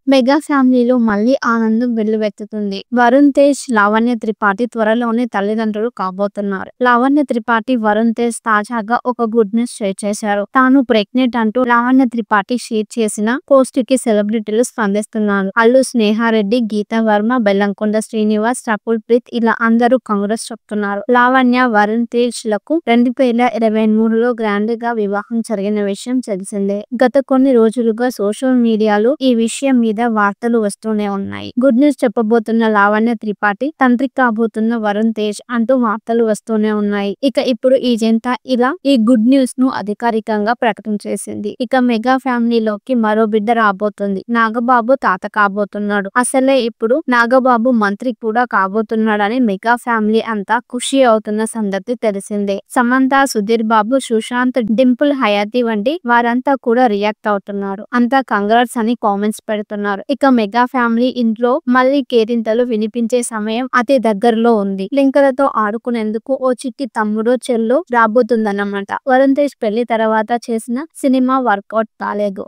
Mega ఫ్యామిలీలో మళ్ళీ ఆనందం వెల్లువెత్తుతుంది. వరుణ్ తేజ్, లావణ్య త్రిపాఠి త్వరలోనే తల్లిదండ్రులు కాబోతున్నారు. లావణ్య త్రిపాఠి, వరుణ్ తేజ్ తాజాగా ఒక గుడ్ న్యూస్ షేర్ చేశారు. తాను ప్రెగ్నెంట్ అంటూ లావణ్య త్రిపాఠి షేర్ చేసిన పోస్ట్ కి సెలబ్రిటీలు స్పందిస్తున్నారు. అల్లు స్నేహారెడ్డి, గీతా వర్మ, బెల్లంకొండ శ్రీనివాస్, రకుల్ ప్రీత్ ఇలా అందరూ కాంగ్రెస్ చెప్తున్నారు. లావణ్య, వరుణ్ తేజ్ లకు 2023లో గ్రాండ్ గా వివాహం జరిగిన విషయం తెలిసిందే. గత కొన్ని రోజులుగా సోషల్ మీడియాలో ఈ విషయం మీద వార్తలు వస్తూనే ఉన్నాయి. గుడ్ న్యూస్ చెప్పబోతున్న లావణ్య త్రిపాఠి, తండ్రి కాబోతున్న వరుణ్ తేజ్ అంటూ వార్తలు వస్తూనే ఉన్నాయి. ఇక ఇప్పుడు ఈ జంట ఇలా ఈ గుడ్ న్యూస్ ను అధికారికంగా ప్రకటన చేసింది. ఇక మెగా ఫ్యామిలీలోకి మరో బిడ్డ రాబోతుంది. నాగబాబు తాత కాబోతున్నాడు. అసలే ఇప్పుడు నాగబాబు మంత్రి కూడా కాబోతున్నాడని మెగా ఫ్యామిలీ అంతా ఖుషి అవుతున్న సంగతి తెలిసిందే. సమంత, సుధీర్ బాబు, సుశాంత్, డింపుల్ హయాతి వంటి వారంతా కూడా రియాక్ట్ అవుతున్నారు. అంతా కంగ్రాట్స్ అని కామెంట్స్ పెడుతున్నారు. ఇక మెగా ఫ్యామిలీ ఇంట్లో మళ్ళీ కేరింతలు వినిపించే సమయం అతి దగ్గరలో ఉంది. లింకలతో ఆడుకునేందుకు ఓ చిట్టి తమ్ముడో చెల్లో రాబోతుందన్నమాట. వరుణ్ తేజ్ పెళ్లి తర్వాత చేసిన సినిమా వర్కౌట్ కాలేదు.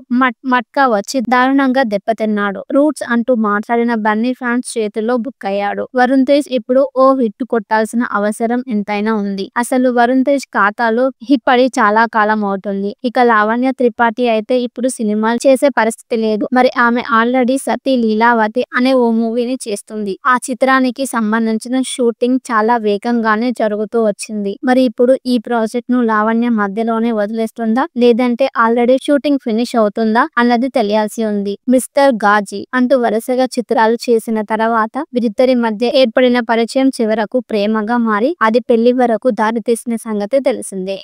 మట్కా వచ్చి దారుణంగా దెబ్బతిన్నాడు. రూట్స్ అంటూ మాట్లాడిన బన్నీ ఫ్యాన్స్ చేతిలో బుక్ అయ్యాడు. వరుణ్ తేజ్ ఇప్పుడు ఓ హిట్ కొట్టాల్సిన అవసరం ఎంతైనా ఉంది. అసలు వరుణ్ తేజ్ ఖాతాలో హిట్ పడి చాలా కాలం అవుతుంది. ఇక లావణ్య త్రిపాఠి అయితే ఇప్పుడు సినిమాలు చేసే పరిస్థితి లేదు. మరి ఆమె ఆల్రెడీ సతీ లీలావతి అనే ఓ మూవీని చేస్తుంది. ఆ చిత్రానికి సంబంధించిన షూటింగ్ చాలా వేగంగానే జరుగుతూ వచ్చింది. మరి ఇప్పుడు ఈ ప్రాజెక్ట్ ను లావణ్య మధ్యలోనే వదిలేస్తుందా, లేదంటే ఆల్రెడీ షూటింగ్ ఫినిష్ అవుతుందా అన్నది తెలియాల్సి ఉంది. మిస్టర్ గాజీ అంటూ వరుసగా చిత్రాలు చేసిన తర్వాత వీరిద్దరి మధ్య ఏర్పడిన పరిచయం చివరకు ప్రేమగా మారి అది పెళ్లి వరకు దారితీసిన సంగతి తెలిసిందే.